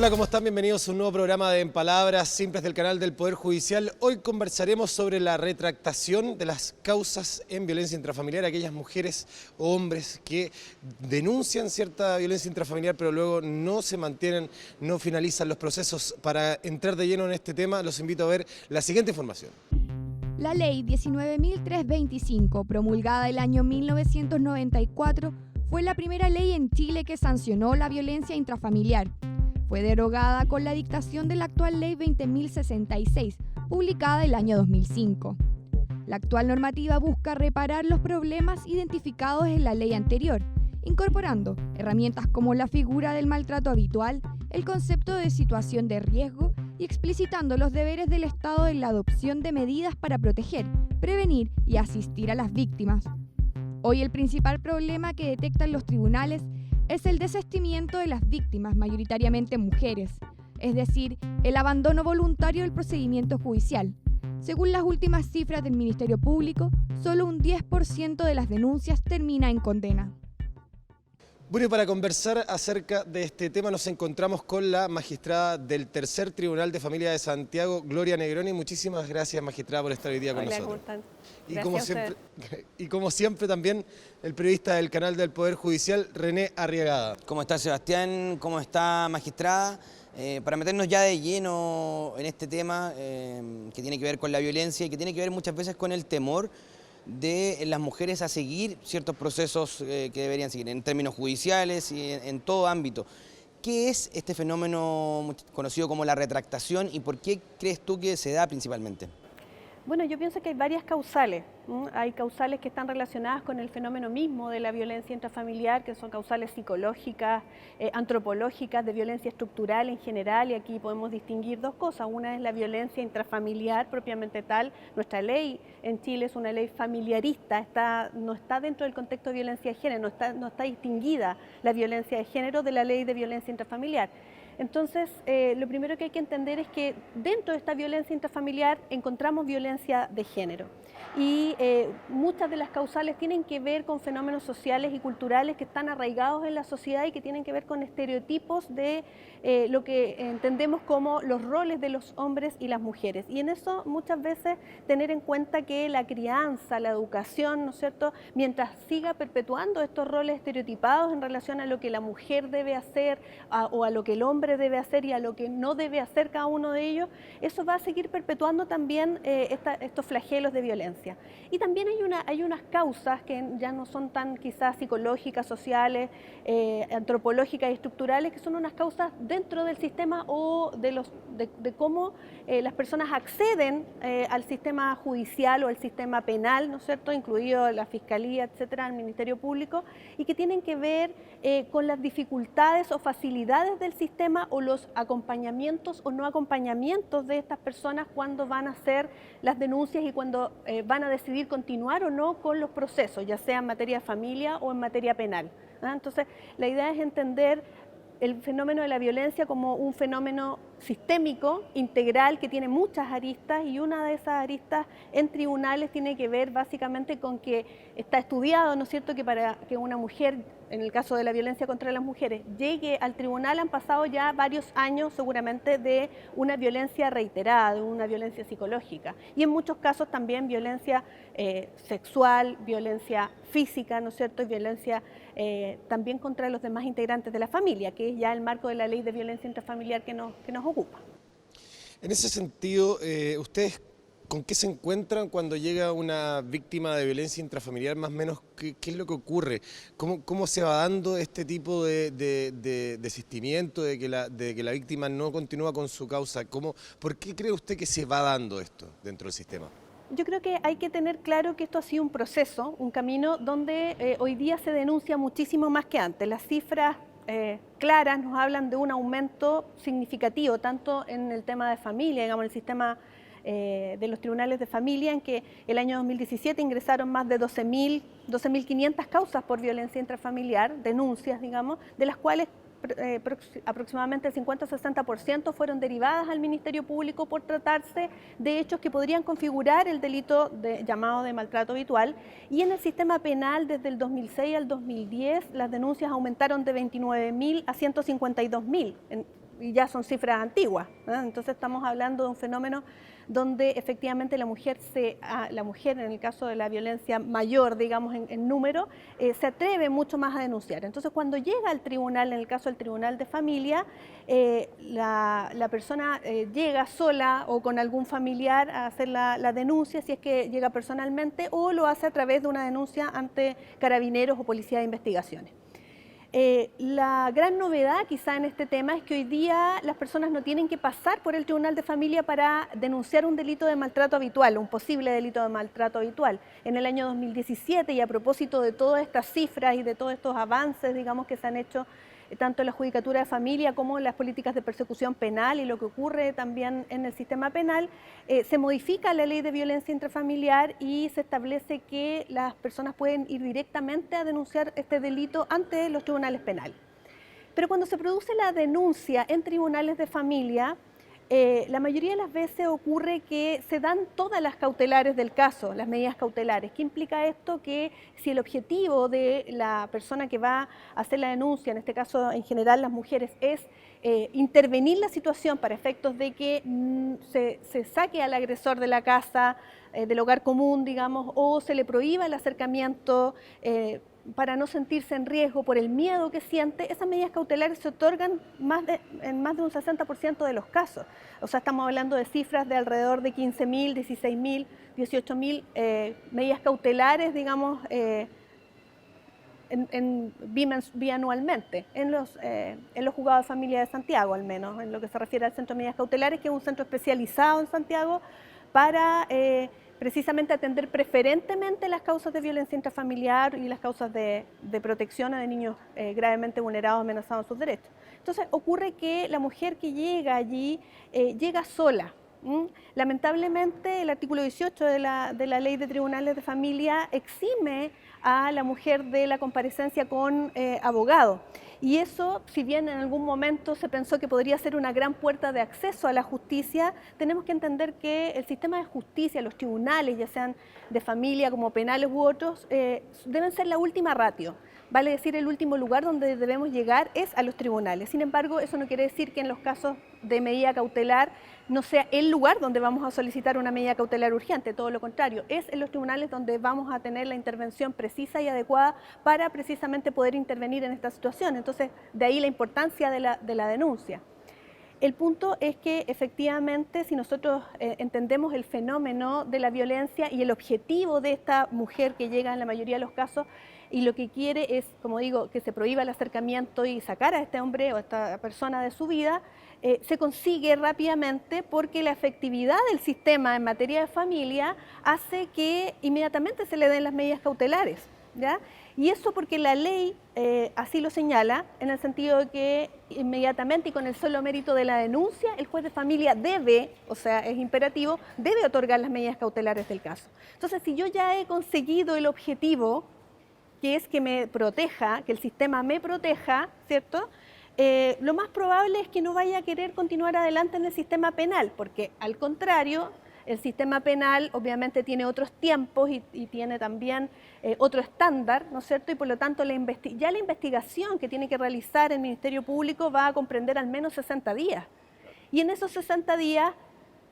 Hola, ¿cómo están? Bienvenidos a un nuevo programa de En Palabras Simples del canal del Poder Judicial. Hoy conversaremos sobre la retractación de las causas en violencia intrafamiliar, aquellas mujeres o hombres que denuncian cierta violencia intrafamiliar pero luego no se mantienen, no finalizan los procesos. Para entrar de lleno en este tema, los invito a ver la siguiente información. La Ley 19.325, promulgada el año 1994, fue la primera ley en Chile que sancionó la violencia intrafamiliar. Fue derogada con la dictación de la actual Ley 20.066, publicada el año 2005. La actual normativa busca reparar los problemas identificados en la ley anterior, incorporando herramientas como la figura del maltrato habitual, el concepto de situación de riesgo y explicitando los deberes del Estado en la adopción de medidas para proteger, prevenir y asistir a las víctimas. Hoy el principal problema que detectan los tribunales es el desistimiento de las víctimas, mayoritariamente mujeres, es decir, el abandono voluntario del procedimiento judicial. Según las últimas cifras del Ministerio Público, solo un 10% de las denuncias termina en condena. Bueno, y para conversar acerca de este tema nos encontramos con la magistrada del Tercer Tribunal de Familia de Santiago, Gloria Negroni. Muchísimas gracias, magistrada, por estar hoy día con nosotros. ¿Cómo están? Y como siempre también el periodista del canal del Poder Judicial, René Arriagada. ¿Cómo está, Sebastián? ¿Cómo está, magistrada? Para meternos ya de lleno en este tema que tiene que ver con la violencia y que tiene que ver muchas veces con el temor de las mujeres a seguir ciertos procesos que deberían seguir en términos judiciales y en todo ámbito. ¿Qué es este fenómeno conocido como la retractación y por qué crees tú que se da principalmente? Bueno, yo pienso que hay varias causales. Hay causales que están relacionadas con el fenómeno mismo de la violencia intrafamiliar, que son causales psicológicas, antropológicas, de violencia estructural en general, y aquí podemos distinguir dos cosas. Una es la violencia intrafamiliar propiamente tal. Nuestra ley en Chile es una ley familiarista, no está dentro del contexto de violencia de género, no está distinguida la violencia de género de la ley de violencia intrafamiliar. Entonces, lo primero que hay que entender es que dentro de esta violencia intrafamiliar encontramos violencia de género y muchas de las causales tienen que ver con fenómenos sociales y culturales que están arraigados en la sociedad y que tienen que ver con estereotipos de lo que entendemos como los roles de los hombres y las mujeres. Y en eso muchas veces tener en cuenta que la crianza, la educación, ¿no es cierto?, mientras siga perpetuando estos roles estereotipados en relación a lo que la mujer debe hacer o a lo que el hombre debe hacer y a lo que no debe hacer cada uno de ellos, eso va a seguir perpetuando también estos flagelos de violencia. Y también hay unas causas que ya no son tan quizás psicológicas, sociales, antropológicas y estructurales, que son unas causas dentro del sistema o de cómo las personas acceden al sistema judicial o al sistema penal, ¿no es cierto?, incluido la Fiscalía, etcétera, el Ministerio Público, y que tienen que ver con las dificultades o facilidades del sistema o los acompañamientos o no acompañamientos de estas personas cuando van a hacer las denuncias y cuando van a decidir continuar o no con los procesos, ya sea en materia de familia o en materia penal. Entonces, la idea es entender el fenómeno de la violencia como un fenómeno sistémico, integral, que tiene muchas aristas, y una de esas aristas en tribunales tiene que ver básicamente con que está estudiado, ¿no es cierto?, que para que una mujer, en el caso de la violencia contra las mujeres, llegue al tribunal han pasado ya varios años seguramente de una violencia reiterada, de una violencia psicológica, y en muchos casos también violencia sexual, violencia física, ¿no es cierto?, y violencia también contra los demás integrantes de la familia, que es ya el marco de la ley de violencia intrafamiliar que nos ocupa. En ese sentido, ¿ustedes con qué se encuentran cuando llega una víctima de violencia intrafamiliar? Más o menos, ¿qué es lo que ocurre? ¿Cómo se va dando este tipo de desistimiento, de que la víctima no continúa con su causa? ¿Por qué cree usted que se va dando esto dentro del sistema? Yo creo que hay que tener claro que esto ha sido un proceso, un camino donde hoy día se denuncia muchísimo más que antes. Las cifras claras nos hablan de un aumento significativo, tanto en el tema de familia, digamos, el sistema de los tribunales de familia, en que el año 2017 ingresaron más de 12.500 causas por violencia intrafamiliar, denuncias, digamos, de las cuales aproximadamente el 50-60% fueron derivadas al Ministerio Público por tratarse de hechos que podrían configurar el delito llamado de maltrato habitual. Y en el sistema penal, desde el 2006 al 2010, las denuncias aumentaron de 29.000 a 152.000. y ya son cifras antiguas, ¿eh? Entonces estamos hablando de un fenómeno donde efectivamente la mujer en el caso de la violencia mayor, digamos en número, se atreve mucho más a denunciar. Entonces cuando llega al tribunal, en el caso del tribunal de familia, la persona llega sola o con algún familiar a hacer la denuncia, si es que llega personalmente, o lo hace a través de una denuncia ante carabineros o policía de investigaciones. La gran novedad quizá en este tema es que hoy día las personas no tienen que pasar por el tribunal de familia para denunciar un delito de maltrato habitual, un posible delito de maltrato habitual. En el año 2017, y a propósito de todas estas cifras y de todos estos avances, digamos, que se han hecho tanto en la judicatura de familia como en las políticas de persecución penal y lo que ocurre también en el sistema penal, se modifica la ley de violencia intrafamiliar y se establece que las personas pueden ir directamente a denunciar este delito ante los tribunales penales. Pero cuando se produce la denuncia en tribunales de familia, la mayoría de las veces ocurre que se dan todas las cautelares del caso, las medidas cautelares. ¿Qué implica esto? Que si el objetivo de la persona que va a hacer la denuncia, en este caso en general las mujeres, es intervenir la situación para efectos de que se saque al agresor de la casa, del hogar común, digamos, o se le prohíba el acercamiento para no sentirse en riesgo por el miedo que siente, esas medidas cautelares se otorgan en más de un 60% de los casos. O sea, estamos hablando de cifras de alrededor de 15.000, 16.000, 18.000 medidas cautelares, digamos, bianualmente, en los juzgados de familia de Santiago, al menos, en lo que se refiere al Centro de Medidas Cautelares, que es un centro especializado en Santiago para precisamente atender preferentemente las causas de violencia intrafamiliar y las causas de protección a de niños gravemente vulnerados o amenazados en sus derechos. Entonces ocurre que la mujer que llega allí llega sola. Lamentablemente el artículo 18 de la Ley de Tribunales de Familia exime a la mujer de la comparecencia con abogado. Y eso, si bien en algún momento se pensó que podría ser una gran puerta de acceso a la justicia, tenemos que entender que el sistema de justicia, los tribunales, ya sean de familia como penales u otros, deben ser la última ratio. Vale decir, el último lugar donde debemos llegar es a los tribunales. Sin embargo, eso no quiere decir que en los casos de medida cautelar no sea el lugar donde vamos a solicitar una medida cautelar urgente, todo lo contrario, es en los tribunales donde vamos a tener la intervención precisa y adecuada para precisamente poder intervenir en esta situación. Entonces, de ahí la importancia de la denuncia. El punto es que efectivamente, si nosotros entendemos el fenómeno de la violencia y el objetivo de esta mujer que llega en la mayoría de los casos, y lo que quiere es, como digo, que se prohíba el acercamiento y sacar a este hombre o a esta persona de su vida, se consigue rápidamente porque la efectividad del sistema en materia de familia hace que inmediatamente se le den las medidas cautelares, ¿ya? Y eso porque la ley así lo señala, en el sentido de que inmediatamente y con el solo mérito de la denuncia, el juez de familia debe, o sea, es imperativo, debe otorgar las medidas cautelares del caso. Entonces, si yo ya he conseguido el objetivo, que es que me proteja, que el sistema me proteja, ¿cierto? Lo más probable es que no vaya a querer continuar adelante en el sistema penal, porque al contrario, el sistema penal obviamente tiene otros tiempos y tiene también otro estándar, ¿no es cierto? Y por lo tanto ya la investigación que tiene que realizar el Ministerio Público va a comprender al menos 60 días. Y en esos 60 días,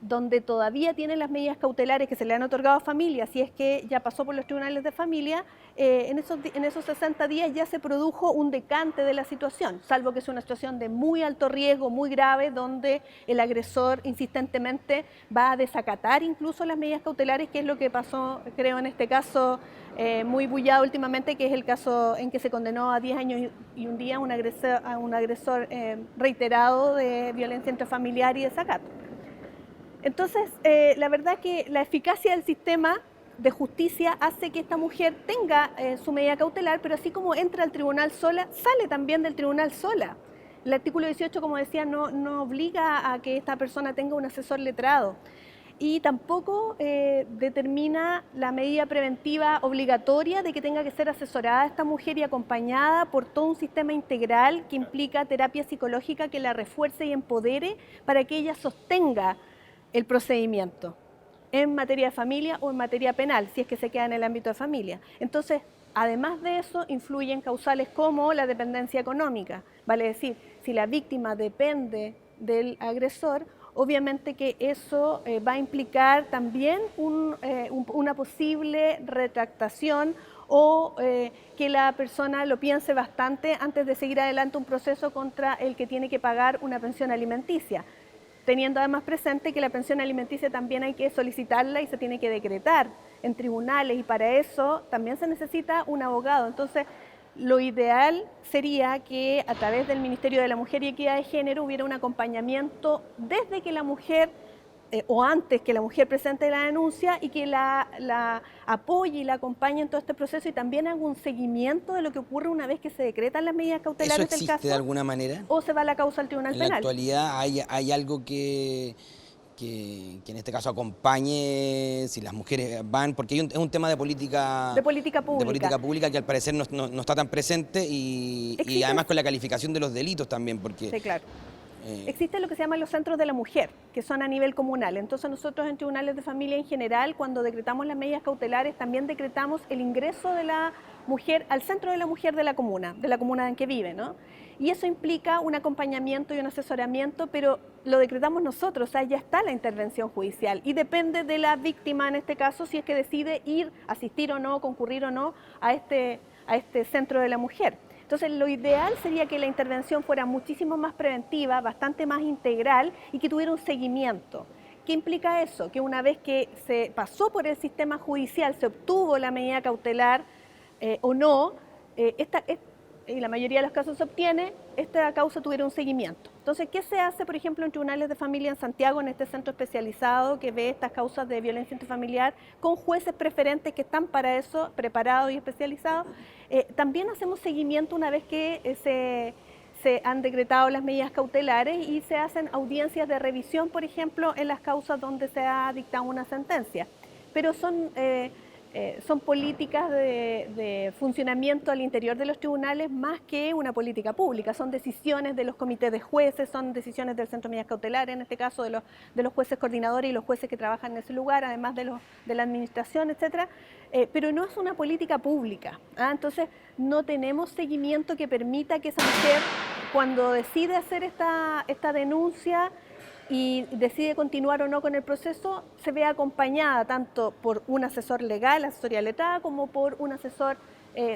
donde todavía tiene las medidas cautelares que se le han otorgado a familia, si es que ya pasó por los tribunales de familia, en esos 60 días ya se produjo un decante de la situación, salvo que sea una situación de muy alto riesgo, muy grave, donde el agresor insistentemente va a desacatar incluso las medidas cautelares, que es lo que pasó, creo, en este caso muy bullado últimamente, que es el caso en que se condenó a 10 años y un día a un agresor reiterado de violencia intrafamiliar y desacato. Entonces, la verdad que la eficacia del sistema de justicia hace que esta mujer tenga su medida cautelar, pero así como entra al tribunal sola, sale también del tribunal sola. El artículo 18, como decía, no obliga a que esta persona tenga un asesor letrado y tampoco determina la medida preventiva obligatoria de que tenga que ser asesorada esta mujer y acompañada por todo un sistema integral que implica terapia psicológica que la refuerce y empodere para que ella sostenga el procedimiento en materia de familia o en materia penal, si es que se queda en el ámbito de familia. Entonces, además de eso, influyen causales como la dependencia económica. Vale decir, si la víctima depende del agresor, obviamente que eso va a implicar también una posible retractación o que la persona lo piense bastante antes de seguir adelante un proceso contra el que tiene que pagar una pensión alimenticia, teniendo además presente que la pensión alimenticia también hay que solicitarla y se tiene que decretar en tribunales, y para eso también se necesita un abogado. Entonces, lo ideal sería que a través del Ministerio de la Mujer y Equidad de Género hubiera un acompañamiento desde que la mujer o antes que la mujer presente la denuncia, y que la apoye y la acompañe en todo este proceso, y también haga un seguimiento de lo que ocurre una vez que se decretan las medidas cautelares del caso. ¿Eso existe de alguna manera? O se va la causa al Tribunal Penal. En la actualidad hay algo que en este caso acompañe si las mujeres van, porque es un tema de política pública. De política pública que al parecer no está tan presente, y además con la calificación de los delitos también, porque... Sí, claro. Existen lo que se llaman los centros de la mujer, que son a nivel comunal. Entonces nosotros en tribunales de familia en general, cuando decretamos las medidas cautelares, también decretamos el ingreso de la mujer al centro de la mujer de la comuna en que vive, ¿no? Y eso implica un acompañamiento y un asesoramiento, pero lo decretamos nosotros, o sea, ya está la intervención judicial, y depende de la víctima en este caso si es que decide ir, asistir o no, concurrir o no a este centro de la mujer. Entonces, lo ideal sería que la intervención fuera muchísimo más preventiva, bastante más integral, y que tuviera un seguimiento. ¿Qué implica eso? Que una vez que se pasó por el sistema judicial, se obtuvo la medida cautelar o no, y la mayoría de los casos se obtiene, esta causa tuviera un seguimiento. Entonces, ¿qué se hace, por ejemplo, en tribunales de familia en Santiago, en este centro especializado que ve estas causas de violencia intrafamiliar, con jueces preferentes que están para eso, preparados y especializados? También hacemos seguimiento una vez que se han decretado las medidas cautelares, y se hacen audiencias de revisión, por ejemplo, en las causas donde se ha dictado una sentencia. Pero son políticas de funcionamiento al interior de los tribunales más que una política pública. Son decisiones de los comités de jueces, son decisiones del Centro de Medidas Cautelares, en este caso de los jueces coordinadores y los jueces que trabajan en ese lugar, además de la administración, etcétera. Pero no es una política pública. Entonces, no tenemos seguimiento que permita que esa mujer, cuando decide hacer esta denuncia y decide continuar o no con el proceso, se ve acompañada tanto por un asesor legal, asesoría letrada, como por un asesor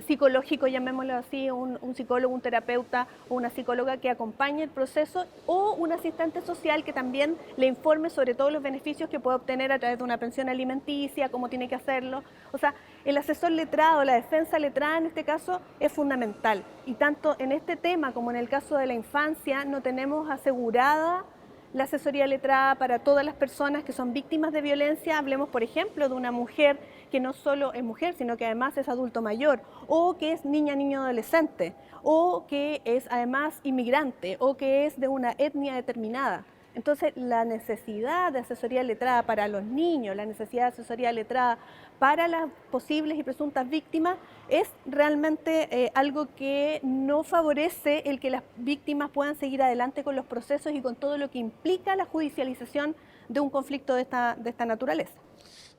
psicológico, llamémoslo así, un psicólogo, un terapeuta o una psicóloga que acompañe el proceso, o un asistente social que también le informe sobre todos los beneficios que puede obtener a través de una pensión alimenticia, cómo tiene que hacerlo. O sea, el asesor letrado, la defensa letrada en este caso es fundamental. Y tanto en este tema como en el caso de la infancia no tenemos asegurada la asesoría letrada para todas las personas que son víctimas de violencia. Hablemos, por ejemplo, de una mujer que no solo es mujer, sino que además es adulto mayor, o que es niña, niño, adolescente, o que es además inmigrante, o que es de una etnia determinada. Entonces, la necesidad de asesoría letrada para los niños, la necesidad de asesoría letrada para las posibles y presuntas víctimas es realmente algo que no favorece el que las víctimas puedan seguir adelante con los procesos y con todo lo que implica la judicialización de un conflicto de esta naturaleza.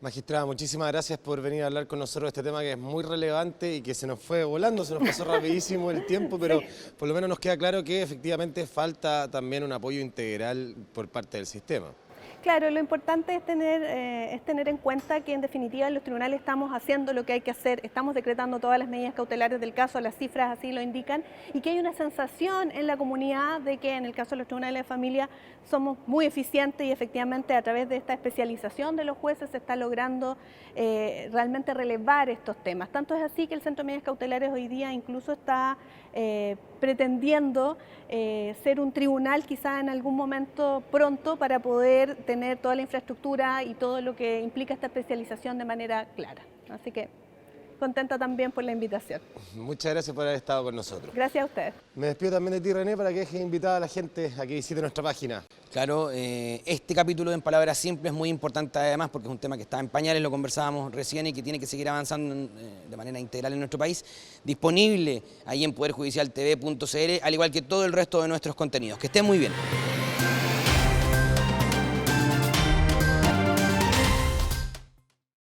Magistrada, muchísimas gracias por venir a hablar con nosotros de este tema que es muy relevante y que se nos fue volando, se nos pasó rapidísimo el tiempo, pero sí, por lo menos nos queda claro que efectivamente falta también un apoyo integral por parte del sistema. Claro, lo importante es tener en cuenta que en definitiva en los tribunales estamos haciendo lo que hay que hacer, estamos decretando todas las medidas cautelares del caso, las cifras así lo indican, y que hay una sensación en la comunidad de que en el caso de los tribunales de familia somos muy eficientes, y efectivamente a través de esta especialización de los jueces se está logrando realmente relevar estos temas. Tanto es así que el Centro de Medidas Cautelares hoy día incluso está pretendiendo ser un tribunal quizá en algún momento pronto, para poder tener toda la infraestructura y todo lo que implica esta especialización de manera clara. Así que contenta también por la invitación. Muchas gracias por haber estado con nosotros. Gracias a ustedes. Me despido también de ti, René, para que dejes invitada a la gente a que visite nuestra página. Claro, este capítulo de En Palabras Simples es muy importante además porque es un tema que está en pañales, lo conversábamos recién, y que tiene que seguir avanzando de manera integral en nuestro país. Disponible ahí en poderjudicialtv.cl, al igual que todo el resto de nuestros contenidos. Que estén muy bien.